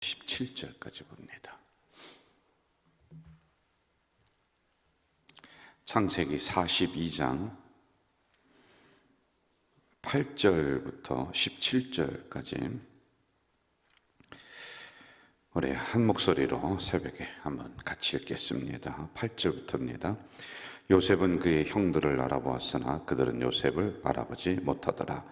17절까지 봅니다. 창세기 42장 8절부터 17절까지 우리 한 목소리로 새벽에 한번 같이 읽겠습니다. 8절부터입니다. 요셉은 그의 형들을 알아보았으나 그들은 요셉을 알아보지 못하더라.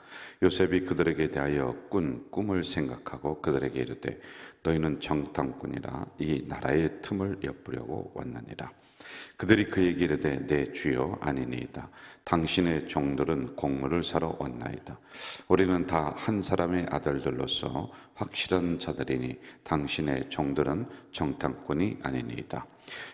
요셉이 그들에게 대하여 꾼 꿈을 생각하고 그들에게 이르되 너희는 정탐꾼이라 이 나라의 틈을 엿보려고 왔느니라. 그들이 그에게 이르되 내 주여 아니니이다. 당신의 종들은 곡물을 사러 왔나이다. 우리는 다 한 사람의 아들들로서 확실한 자들이니 당신의 종들은 정탐꾼이 아니니이다.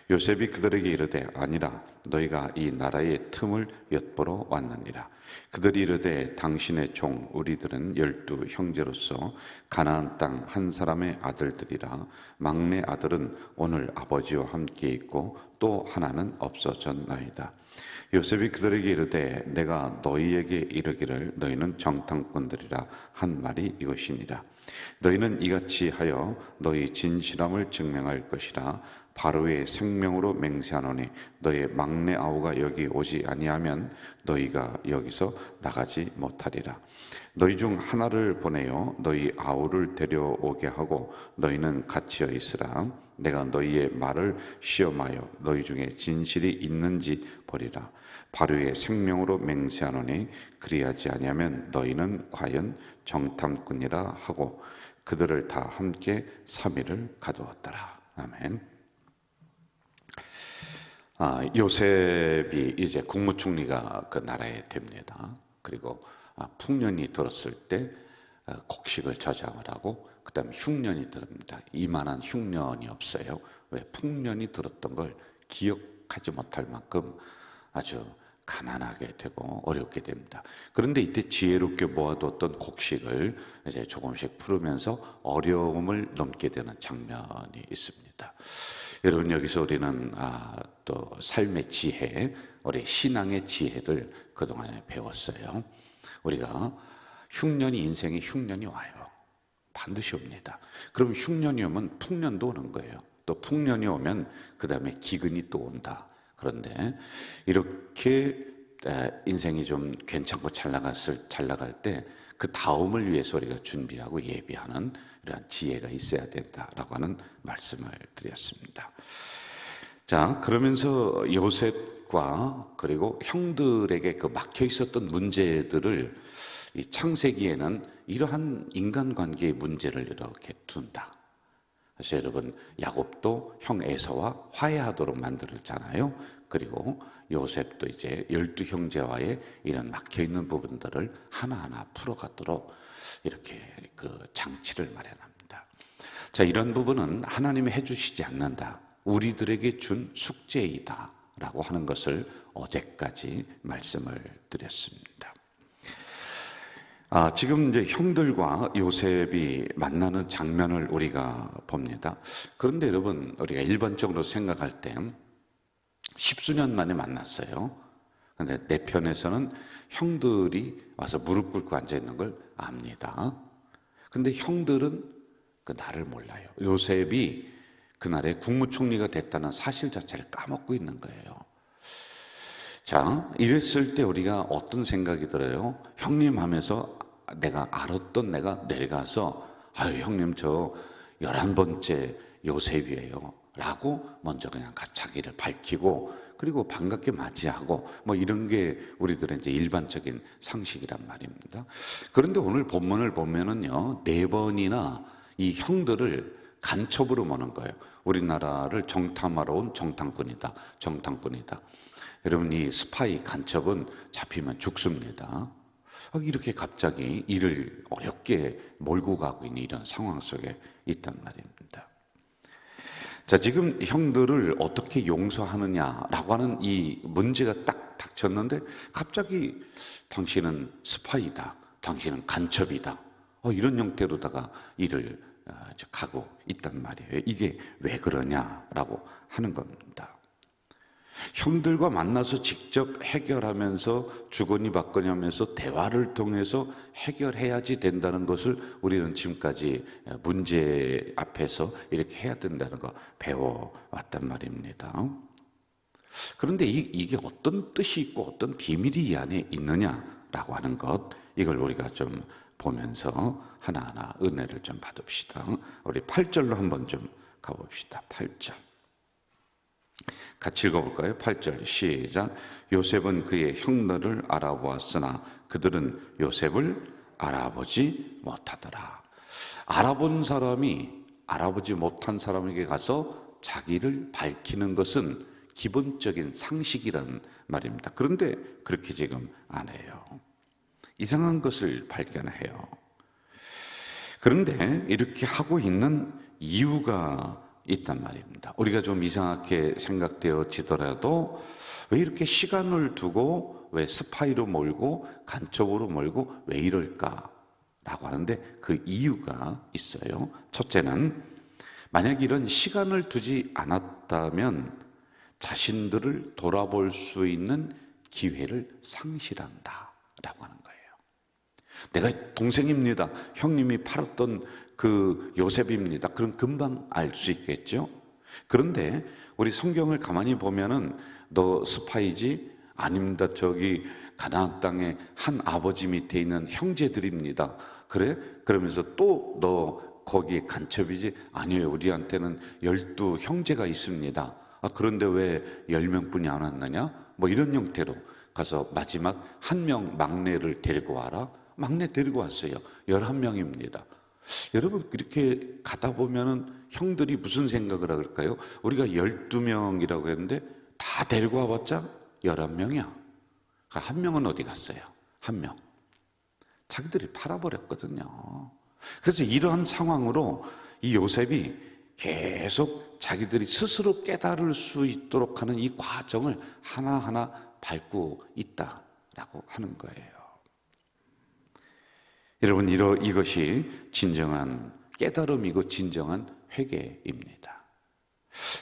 요셉이 그들에게 이르되 아니라 너희가 이 나라의 틈을 엿보러 왔느니라. 그들이 이르되 당신의 종 우리들은 12 형제로서 가나안 땅 한 사람의 아들들이라. 막내 아들은 오늘 아버지와 함께 있고 또 하나는 없어졌나이다. 요셉이 그들에게 이르되 내가 너희에게 이르기를 너희는 정탐꾼들이라 한 말이 이것이니라. 너희는 이같이 하여 너희 진실함을 증명할 것이라. 바로의 생명으로 맹세하노니 너희 막내 아우가 여기 오지 아니하면 너희가 여기서 나가지 못하리라. 너희 중 하나를 보내어 너희 아우를 데려오게 하고 너희는 갇혀 있으라. 내가 너희의 말을 시험하여 너희 중에 진실이 있는지 보리라. 바로의 생명으로 맹세하노니 그리하지 아니하면 너희는 과연 정탐꾼이라 하고 그들을 다 함께 3일을 가두었더라. 아멘. 요셉이 이제 국무총리가 그 나라에 됩니다. 그리고 풍년이 들었을 때 곡식을 저장을 하고 그 다음에 흉년이 들습니다. 이만한 흉년이 없어요. 왜? 풍년이 들었던 걸 기억하지 못할 만큼 아주 가난하게 되고 어렵게 됩니다. 그런데 이때 지혜롭게 모아뒀던 곡식을 이제 조금씩 풀으면서 어려움을 넘게 되는 장면이 있습니다. 여러분, 여기서 우리는 또 삶의 지혜, 우리 신앙의 지혜를 그동안에 배웠어요. 우리가 흉년이, 인생에 흉년이 와요. 반드시 옵니다. 그럼 흉년이 오면 풍년도 오는 거예요. 또 풍년이 오면 그 다음에 기근이 또 온다. 그런데 이렇게 인생이 좀 괜찮고 잘 나갈 때 그 다음을 위해서 우리가 준비하고 예비하는 이러한 지혜가 있어야 된다라고 하는 말씀을 드렸습니다. 자, 그러면서 요셉과 그리고 형들에게 그 막혀 있었던 문제들을 이 창세기에는 이러한 인간관계의 문제를 이렇게 둔다. 그래서 여러분, 야곱도 형 에서와 화해하도록 만들었잖아요. 그리고 요셉도 이제 12 형제와의 이런 막혀있는 부분들을 하나하나 풀어가도록 이렇게 그 장치를 마련합니다. 자, 이런 부분은 하나님이 해주시지 않는다. 우리들에게 준 숙제이다 라고 하는 것을 어제까지 말씀을 드렸습니다. 지금 이제 형들과 요셉이 만나는 장면을 우리가 봅니다. 그런데 여러분, 우리가 일반적으로 생각할 때 10수년 만에 만났어요. 그런데 내 편에서는 형들이 와서 무릎 꿇고 앉아 있는 걸 압니다. 근데 형들은 그 나를 몰라요. 요셉이 그날에 국무총리가 됐다는 사실 자체를 까먹고 있는 거예요. 자, 이랬을 때 우리가 어떤 생각이 들어요? 형님 하면서 내가 알았던 내가 내려가서 아유 형님 저 11번째 요셉이에요 라고 먼저 그냥 자기를 밝히고 그리고 반갑게 맞이하고 뭐 이런 게 우리들의 이제 일반적인 상식이란 말입니다. 그런데 오늘 본문을 보면은요 4번이나 이 형들을 간첩으로 모는 거예요. 우리나라를 정탐하러 온 정탐꾼이다. 정탐꾼이다. 여러분, 이 스파이 간첩은 잡히면 죽습니다. 이렇게 갑자기 일을 어렵게 몰고 가고 있는 이런 상황 속에 있단 말입니다. 자, 지금 형들을 어떻게 용서하느냐라고 하는 이 문제가 딱 닥쳤는데 갑자기 당신은 스파이다, 당신은 간첩이다, 이런 형태로다가 일을 가고 있단 말이에요. 이게 왜 그러냐라고 하는 겁니다. 형들과 만나서 직접 해결하면서 주거니 받거니 하면서 대화를 통해서 해결해야지 된다는 것을 우리는 지금까지 문제 앞에서 이렇게 해야 된다는 거 배워왔단 말입니다. 그런데 이게 어떤 뜻이 있고 어떤 비밀이 이 안에 있느냐라고 하는 것, 이걸 우리가 좀 보면서 하나하나 은혜를 좀 받읍시다. 우리 8절로 한번 좀 가봅시다. 8절 같이 읽어볼까요? 8절 시작. 요셉은 그의 형들을 알아보았으나 그들은 요셉을 알아보지 못하더라. 알아본 사람이 알아보지 못한 사람에게 가서 자기를 밝히는 것은 기본적인 상식이란 말입니다. 그런데 그렇게 지금 안 해요. 이상한 것을 발견해요. 그런데 이렇게 하고 있는 이유가 있단 말입니다. 우리가 좀 이상하게 생각되어지더라도 왜 이렇게 시간을 두고 왜 스파이로 몰고 간첩으로 몰고 왜 이럴까라고 하는데 그 이유가 있어요. 첫째는 만약 이런 시간을 두지 않았다면 자신들을 돌아볼 수 있는 기회를 상실한다라고 하는 거예요. 내가 동생입니다. 형님이 팔았던 그 요셉입니다. 그럼 금방 알 수 있겠죠? 그런데 우리 성경을 가만히 보면은 너 스파이지? 아닙니다. 저기 가나안 땅에 한 아버지 밑에 있는 형제들입니다. 그래? 그러면서 또 너 거기 간첩이지? 아니에요. 우리한테는 12 형제가 있습니다. 그런데 왜 10명뿐이 안 왔느냐? 뭐 이런 형태로 가서 마지막 한 명 막내를 데리고 와라. 막내 데리고 왔어요. 11명입니다. 여러분 이렇게 가다 보면은 형들이 무슨 생각을 할까요? 우리가 12명이라고 했는데 다 데리고 와봤자 11명이야. 한 명은 어디 갔어요? 한 명. 자기들이 팔아버렸거든요. 그래서 이러한 상황으로 이 요셉이 계속 자기들이 스스로 깨달을 수 있도록 하는 이 과정을 하나하나 밟고 있다라고 하는 거예요. 여러분, 이것이 진정한 깨달음이고 진정한 회개입니다.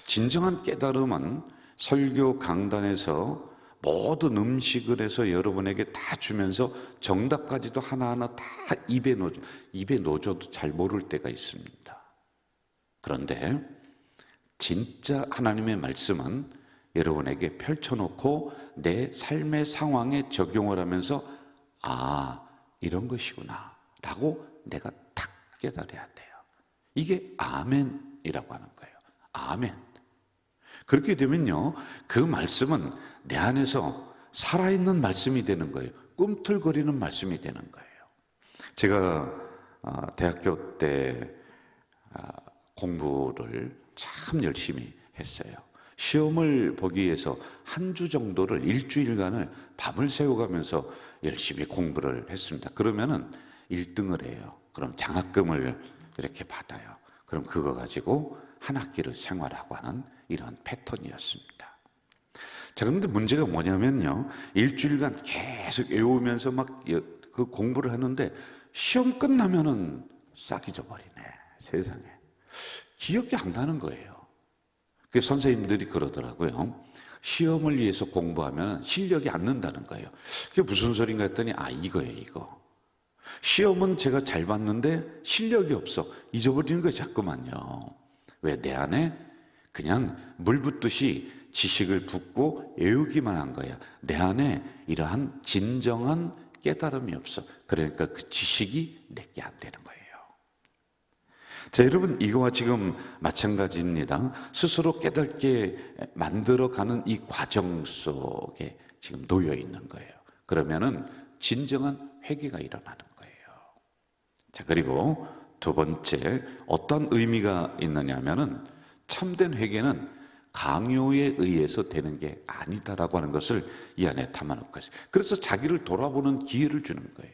진정한 깨달음은 설교 강단에서 모든 음식을 해서 여러분에게 다 주면서 정답까지도 하나하나 다 입에 넣어줘도 잘 모를 때가 있습니다. 그런데 진짜 하나님의 말씀은 여러분에게 펼쳐놓고 내 삶의 상황에 적용을 하면서 이런 것이구나 라고 내가 탁 깨달아야 돼요. 이게 아멘이라고 하는 거예요. 아멘. 그렇게 되면요, 그 말씀은 내 안에서 살아있는 말씀이 되는 거예요. 꿈틀거리는 말씀이 되는 거예요. 제가 대학교 때 공부를 참 열심히 했어요. 시험을 보기 위해서 한 주 정도를 일주일간을 밤을 새워가면서 열심히 공부를 했습니다. 그러면은 1등을 해요. 그럼 장학금을 이렇게 받아요. 그럼 그거 가지고 한 학기를 생활하고 하는 이런 패턴이었습니다. 자, 그런데 문제가 뭐냐면요, 일주일간 계속 외우면서 막 그 공부를 하는데 시험 끝나면은 싹 잊어버리네. 세상에. 기억이 안 나는 거예요. 그래서 선생님들이 그러더라고요. 시험을 위해서 공부하면 실력이 안 는다는 거예요. 그게 무슨 소린가 했더니 이거예요, 이거. 시험은 제가 잘 봤는데 실력이 없어. 잊어버리는 거예요, 자꾸만요. 왜? 내 안에 그냥 물 붓듯이 지식을 붓고 외우기만 한 거야. 내 안에 이러한 진정한 깨달음이 없어. 그러니까 그 지식이 내게 안 되는 거예요. 자, 여러분, 이거와 지금 마찬가지입니다. 스스로 깨닫게 만들어가는 이 과정 속에 지금 놓여 있는 거예요. 그러면은 진정한 회개가 일어나는 거예요. 자, 그리고 두 번째, 어떤 의미가 있느냐 하면은 참된 회개는 강요에 의해서 되는 게 아니다라고 하는 것을 이 안에 담아놓고 있어요. 그래서 자기를 돌아보는 기회를 주는 거예요.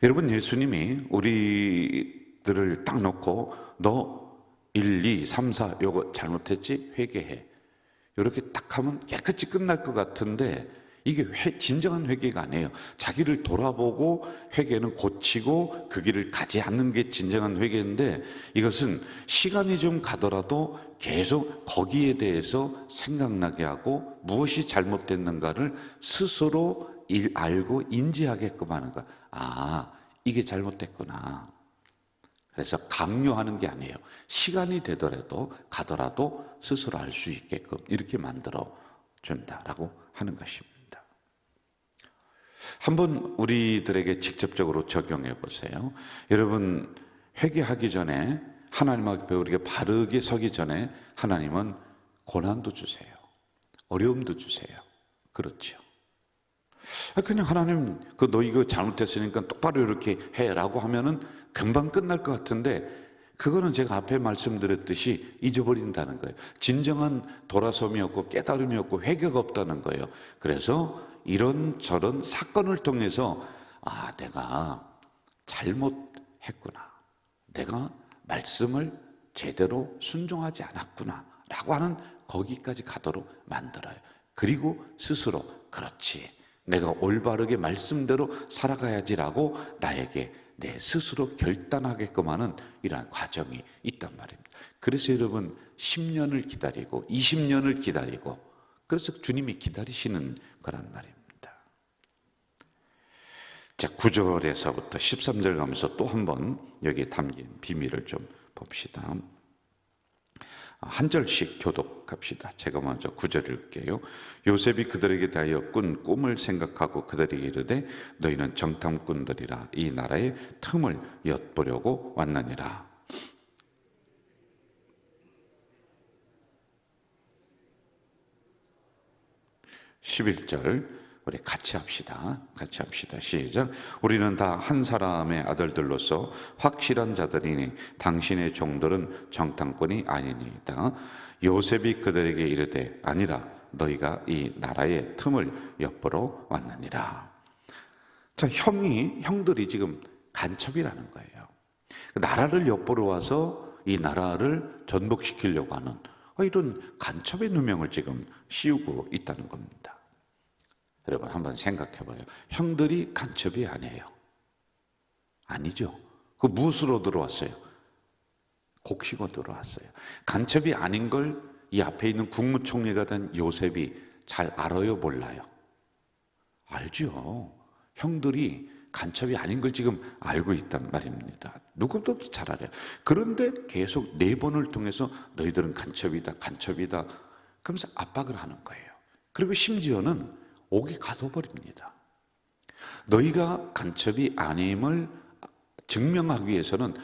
여러분, 예수님이 우리들을 딱 놓고 너 1, 2, 3, 4 요거 잘못했지? 회개해. 이렇게 딱 하면 깨끗이 끝날 것 같은데 이게 진정한 회개가 아니에요. 자기를 돌아보고 회개는 고치고 그 길을 가지 않는 게 진정한 회개인데, 이것은 시간이 좀 가더라도 계속 거기에 대해서 생각나게 하고 무엇이 잘못됐는가를 스스로 알고 인지하게끔 하는 거. 아, 이게 잘못됐구나. 그래서 강요하는 게 아니에요. 시간이 되더라도 가더라도 스스로 알 수 있게끔 이렇게 만들어 준다라고 하는 것입니다. 한번 우리들에게 직접적으로 적용해 보세요. 여러분, 회개하기 전에, 하나님 앞에 우리가 바르게 서기 전에 하나님은 고난도 주세요. 어려움도 주세요. 그렇죠. 그냥 하나님, 너 이거 잘못했으니까 똑바로 이렇게 해라고 하면은 금방 끝날 것 같은데, 그거는 제가 앞에 말씀드렸듯이 잊어버린다는 거예요. 진정한 돌아섬이 없고 깨달음이 없고 회개가 없다는 거예요. 그래서 이런저런 사건을 통해서 내가 잘못했구나, 내가 말씀을 제대로 순종하지 않았구나 라고 하는 거기까지 가도록 만들어요. 그리고 스스로 그렇지, 내가 올바르게 말씀대로 살아가야지라고 나에게 내 스스로 결단하게끔 하는 이러한 과정이 있단 말입니다. 그래서 여러분, 10년을 기다리고 20년을 기다리고, 그래서 주님이 기다리시는 거란 말입니다. 자, 9절에서부터 13절 가면서 또 한번 여기에 담긴 비밀을 좀 봅시다. 한 절씩 교독합시다. 제가 먼저 9절 읽게요. 요셉이 그들에게 대하여 꾼 꿈을 생각하고 그들에게 이르되 너희는 정탐꾼들이라 이 나라의 틈을 엿보려고 왔느니라. 11절 우리 같이 합시다. 같이 합시다. 시작. 우리는 다 한 사람의 아들들로서 확실한 자들이니 당신의 종들은 정탐꾼이 아니니이다. 요셉이 그들에게 이르되 아니라 너희가 이 나라의 틈을 엿보러 왔느니라. 자, 형들이 지금 간첩이라는 거예요. 나라를 엿보러 와서 이 나라를 전복시키려고 하는 이런 간첩의 누명을 지금 씌우고 있다는 겁니다. 여러분, 한번 생각해 봐요. 형들이 간첩이 아니에요. 아니죠. 그 무엇으로 들어왔어요? 곡식으로 들어왔어요. 간첩이 아닌 걸 이 앞에 있는 국무총리가 된 요셉이 잘 알아요, 몰라요? 알죠. 형들이 간첩이 아닌 걸 지금 알고 있단 말입니다. 누구보다도 잘 알아요. 그런데 계속 4번을 통해서 너희들은 간첩이다, 간첩이다, 그러면서 압박을 하는 거예요. 그리고 심지어는 옥에 가둬버립니다. 너희가 간첩이 아님을 증명하기 위해서는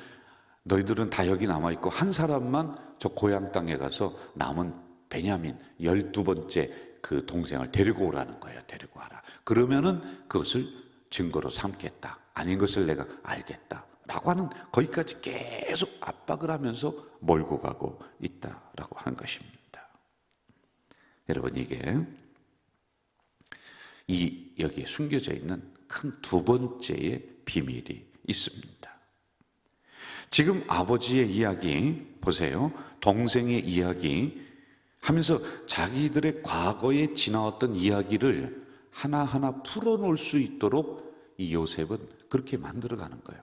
너희들은 다 여기 남아있고 한 사람만 저 고향 땅에 가서 남은 베냐민 12번째 그 동생을 데리고 오라는 거예요. 데리고 와라. 그러면은 그것을 증거로 삼겠다. 아닌 것을 내가 알겠다. 라고 하는, 거기까지 계속 압박을 하면서 몰고 가고 있다라고 하는 것입니다. 여러분, 이게 여기에 숨겨져 있는 큰 2번째의 비밀이 있습니다. 지금 아버지의 이야기 보세요. 동생의 이야기 하면서 자기들의 과거에 지나왔던 이야기를 하나하나 풀어놓을 수 있도록 이 요셉은 그렇게 만들어가는 거예요.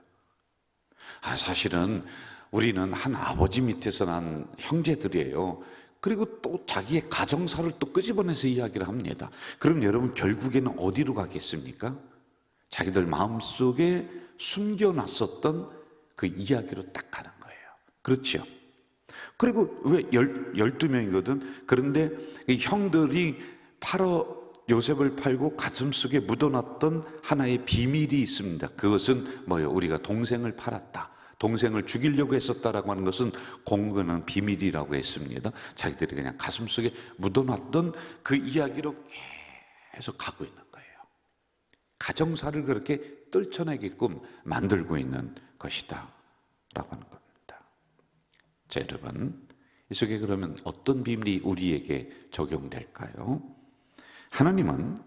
사실은 우리는 한 아버지 밑에서 난 형제들이에요. 그리고 또 자기의 가정사를 또 끄집어내서 이야기를 합니다. 그럼 여러분, 결국에는 어디로 가겠습니까? 자기들 마음속에 숨겨놨었던 그 이야기로 딱 가는 거예요. 그렇죠? 그리고 왜 12명이거든? 그런데 이 형들이 요셉을 팔고 가슴속에 묻어놨던 하나의 비밀이 있습니다. 그것은 뭐예요? 우리가 동생을 팔았다, 동생을 죽이려고 했었다라고 하는 것은 공개는 비밀이라고 했습니다. 자기들이 그냥 가슴속에 묻어놨던 그 이야기로 계속 가고 있는 거예요. 가정사를 그렇게 떨쳐내게끔 만들고 있는 것이다 라고 하는 겁니다. 자, 여러분, 이 속에 그러면 어떤 비밀이 우리에게 적용될까요? 하나님은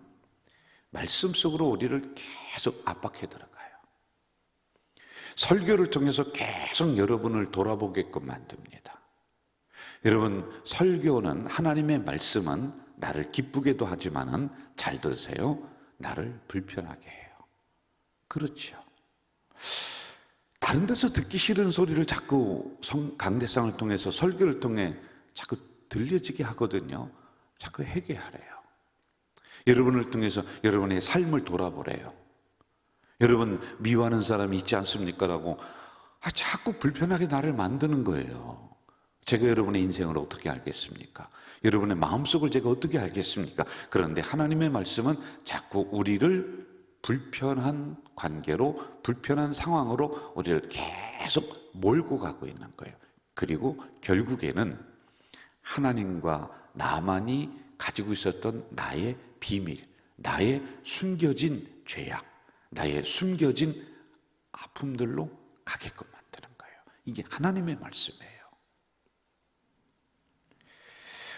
말씀 속으로 우리를 계속 압박해 들어가요. 설교를 통해서 계속 여러분을 돌아보게끔 만듭니다. 여러분, 설교는, 하나님의 말씀은 나를 기쁘게도 하지만은 잘 들으세요. 나를 불편하게 해요. 그렇죠. 다른 데서 듣기 싫은 소리를 자꾸 강대상을 통해서 설교를 통해 자꾸 들려지게 하거든요. 자꾸 회개하래요. 여러분을 통해서 여러분의 삶을 돌아보래요. 여러분 미워하는 사람이 있지 않습니까? 라고 자꾸 불편하게 나를 만드는 거예요. 제가 여러분의 인생을 어떻게 알겠습니까? 여러분의 마음속을 제가 어떻게 알겠습니까? 그런데 하나님의 말씀은 자꾸 우리를 불편한 관계로, 불편한 상황으로 우리를 계속 몰고 가고 있는 거예요. 그리고 결국에는 하나님과 나만이 가지고 있었던 나의 비밀, 나의 숨겨진 죄악, 나의 숨겨진 아픔들로 가게끔 만드는 거예요. 이게 하나님의 말씀이에요.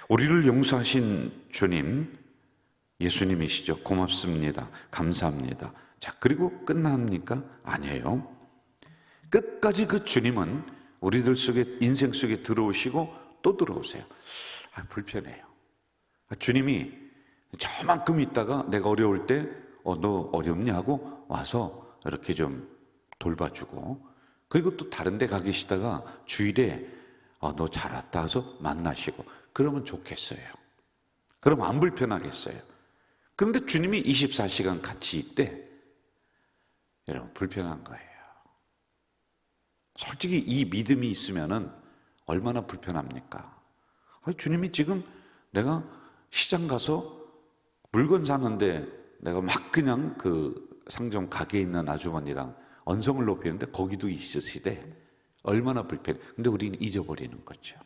우리를 용서하신 주님, 예수님이시죠. 고맙습니다. 감사합니다. 자, 그리고 끝납니까? 아니에요. 끝까지 그 주님은 우리들 속에, 인생 속에 들어오시고 또 들어오세요. 불편해요. 주님이 저만큼 있다가 내가 어려울 때 너 어렵니? 하고 와서 이렇게 좀 돌봐주고, 그리고 또 다른 데 가 계시다가 주일에 너 잘 왔다 해서 만나시고, 그러면 좋겠어요. 그럼 안 불편하겠어요. 그런데 주님이 24시간 같이 있대. 여러분 불편한 거예요. 솔직히 이 믿음이 있으면은 얼마나 불편합니까? 주님이 지금 내가 시장 가서 물건 사는데 내가 막 그냥 그 상점 가게에 있는 아주머니랑 언성을 높이는데 거기도 있으시대. 얼마나 불편해. 근데 우리는 잊어버리는 거죠.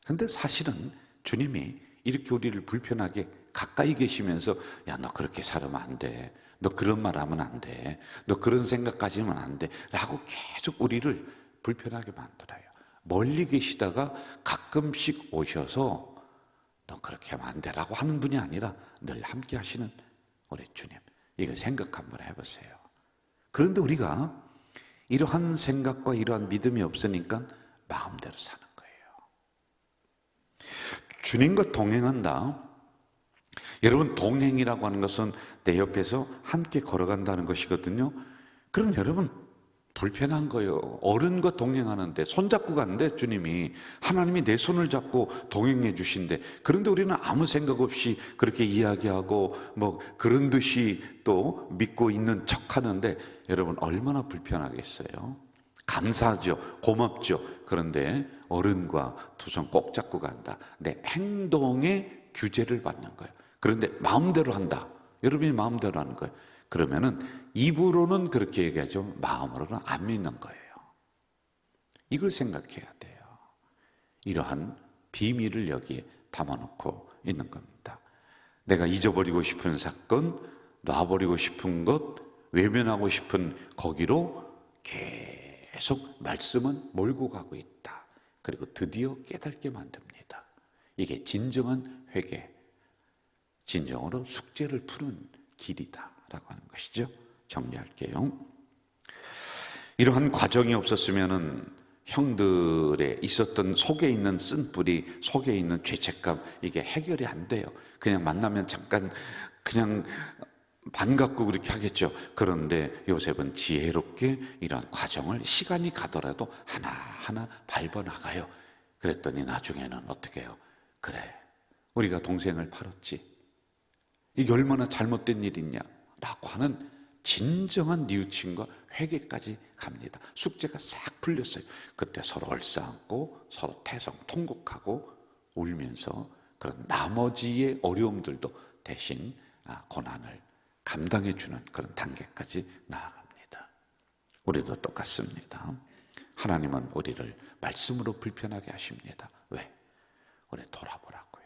근데 사실은 주님이 이렇게 우리를 불편하게 가까이 계시면서 야, 너 그렇게 살면 안 돼. 너 그런 말 하면 안 돼. 너 그런 생각 가지면 안 돼. 라고 계속 우리를 불편하게 만들어요. 멀리 계시다가 가끔씩 오셔서 너 그렇게 하면 안 돼. 라고 하는 분이 아니라 늘 함께 하시는 우리 주님. 이거 생각 한번 해보세요. 그런데 우리가 이러한 생각과 이러한 믿음이 없으니까 마음대로 사는 거예요. 주님과 동행한다. 여러분, 동행이라고 하는 것은 내 옆에서 함께 걸어간다는 것이거든요. 그럼 여러분 불편한 거예요. 어른과 동행하는데, 손잡고 가는데 주님이, 하나님이 내 손을 잡고 동행해 주신대. 그런데 우리는 아무 생각 없이 그렇게 이야기하고 뭐 그런 듯이 또 믿고 있는 척 하는데, 여러분 얼마나 불편하겠어요. 감사하죠. 고맙죠. 그런데 어른과 두 손 꼭 잡고 간다. 내 행동에 규제를 받는 거예요. 그런데 마음대로 한다. 여러분이 마음대로 하는 거예요. 그러면은 입으로는 그렇게 얘기하죠. 마음으로는 안 믿는 거예요. 이걸 생각해야 돼요. 이러한 비밀을 여기에 담아놓고 있는 겁니다. 내가 잊어버리고 싶은 사건, 놔버리고 싶은 것, 외면하고 싶은 거기로 계속 말씀은 몰고 가고 있다. 그리고 드디어 깨닫게 만듭니다. 이게 진정한 회개, 진정으로 숙제를 푸는 길이다 라고 하는 것이죠. 정리할게요. 이러한 과정이 없었으면은 형들의 있었던 속에 있는 쓴뿌리, 속에 있는 죄책감, 이게 해결이 안 돼요. 그냥 만나면 잠깐 그냥 반갑고 그렇게 하겠죠. 그런데 요셉은 지혜롭게 이러한 과정을 시간이 가더라도 하나하나 밟아나가요. 그랬더니 나중에는 어떻게 해요? 그래, 우리가 동생을 팔았지. 이게 얼마나 잘못된 일이냐 라고 하는 진정한 뉘우침과 회개까지 갑니다. 숙제가 싹 풀렸어요. 그때 서로 얼싸안고 서로 태성통곡하고 울면서 그런 나머지의 어려움들도 대신 고난을 감당해 주는 그런 단계까지 나아갑니다. 우리도 똑같습니다. 하나님은 우리를 말씀으로 불편하게 하십니다. 왜? 우리 돌아보라고요.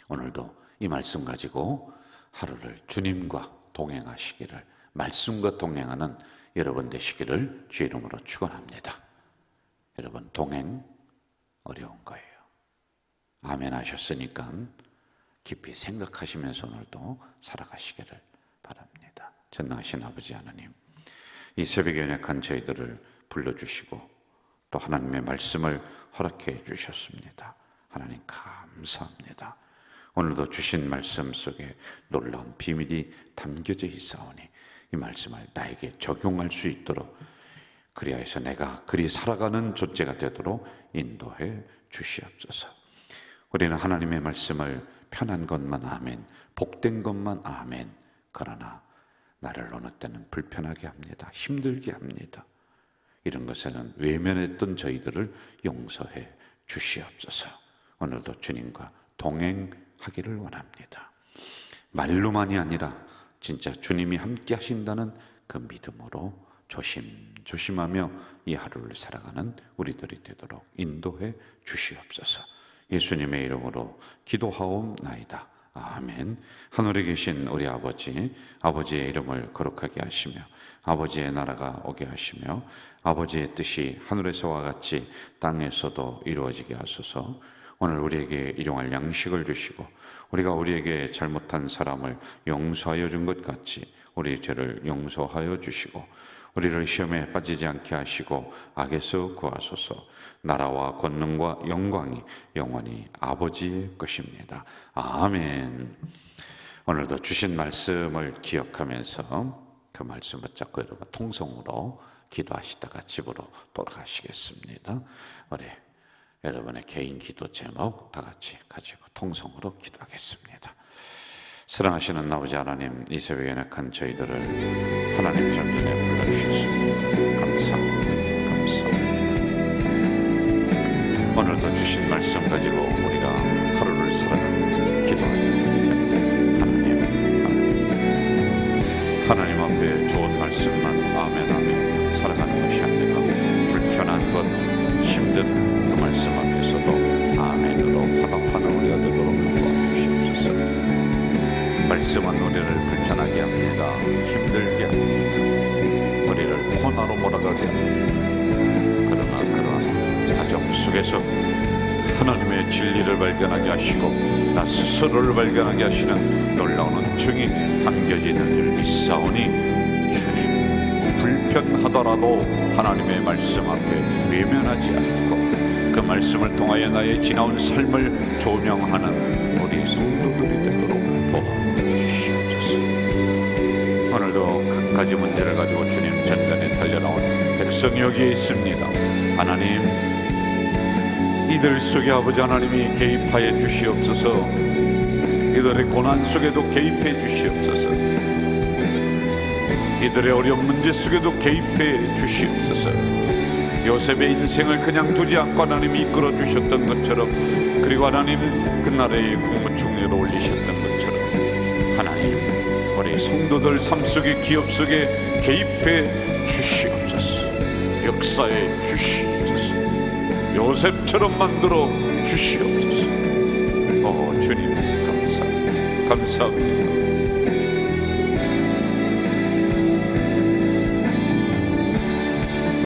오늘도 이 말씀 가지고 하루를 주님과 동행하시기를, 말씀과 동행하는 여러분 되시기를 주의 이름으로 축원합니다. 여러분, 동행 어려운 거예요. 아멘 하셨으니까 깊이 생각하시면서 오늘도 살아가시기를 바랍니다. 전능하신 아버지 하나님, 이 새벽에 연약한 저희들을 불러주시고 또 하나님의 말씀을 허락해 주셨습니다. 하나님 감사합니다. 오늘도 주신 말씀 속에 놀라운 비밀이 담겨져 있사오니 이 말씀을 나에게 적용할 수 있도록, 그리하여서 내가 그리 살아가는 존재가 되도록 인도해 주시옵소서. 우리는 하나님의 말씀을 편한 것만 아멘, 복된 것만 아멘, 그러나 나를 어느 때는 불편하게 합니다. 힘들게 합니다. 이런 것에는 외면했던 저희들을 용서해 주시옵소서. 오늘도 주님과 동행하기를 원합니다. 말로만이 아니라 진짜 주님이 함께 하신다는 그 믿음으로 조심조심하며 이 하루를 살아가는 우리들이 되도록 인도해 주시옵소서. 예수님의 이름으로 기도하옵나이다. 아멘. 하늘에 계신 우리 아버지, 아버지의 이름을 거룩하게 하시며 아버지의 나라가 오게 하시며 아버지의 뜻이 하늘에서와 같이 땅에서도 이루어지게 하소서. 오늘 우리에게 일용할 양식을 주시고 우리가 우리에게 잘못한 사람을 용서하여 준 것 같이 우리 죄를 용서하여 주시고 우리를 시험에 빠지지 않게 하시고 악에서 구하소서. 나라와 권능과 영광이 영원히 아버지의 것입니다. 아멘. 오늘도 주신 말씀을 기억하면서 그 말씀 붙잡고 여러분 통성으로 기도하시다가 집으로 돌아가시겠습니다. 우리 여러분의 개인 기도 제목 다 같이 가지고 통성으로 기도하겠습니다. 사랑하시는 아버지 하나님, 이 새벽에 연약한 저희들을 하나님 전전에 불러주셨습니다. 감사합니다. 감사합니다. 오늘도 주신 말씀 가지고 우리가 하루를 살아가는 기도하는 하나님 앞에 좋은 말씀만 아멘하며 살아가는 것이 아니라 불편한 것, 힘든 그 말씀 앞에서도 아멘으로 화답하는 우리가 되도록 도와주시옵소서. 말씀은 우리를 불편하게 합니다. 힘들게 합니다. 우리를 코너로 몰아가게 합니다. 그러나 그러한 가정 속에서 하나님의 진리를 발견하게 하시고 나 스스로를 발견하게 하시는 놀라운 은총이 담겨지는 줄 믿사오니 주님, 불편하더라도 하나님의 말씀 앞에 외면하지 않고 그 말씀을 통하여 나의 지나온 삶을 조명하는 우리 성도들이 되도록 도와주시옵소서. 오늘도 각 가지 문제를 가지고 주님 전전에 달려나온 백성이 여기에 있습니다. 하나님, 이들 속에 아버지 하나님이 개입하여 주시옵소서. 이들의 고난 속에도 개입해 주시옵소서. 이들의 어려운 문제 속에도 개입해 주시옵소서. 요셉의 인생을 그냥 두지 않고 하나님이 이끌어 주셨던 것처럼, 그리고 하나님 그 나라의 국무총리로 올리셨던 것처럼 하나님 우리 성도들 삶 속에 기업 속에 개입해 주시옵소서. 역사에 주시옵소서. 요셉처럼 만들어 주시옵소서. 주님 감사합니다. 감사합니다.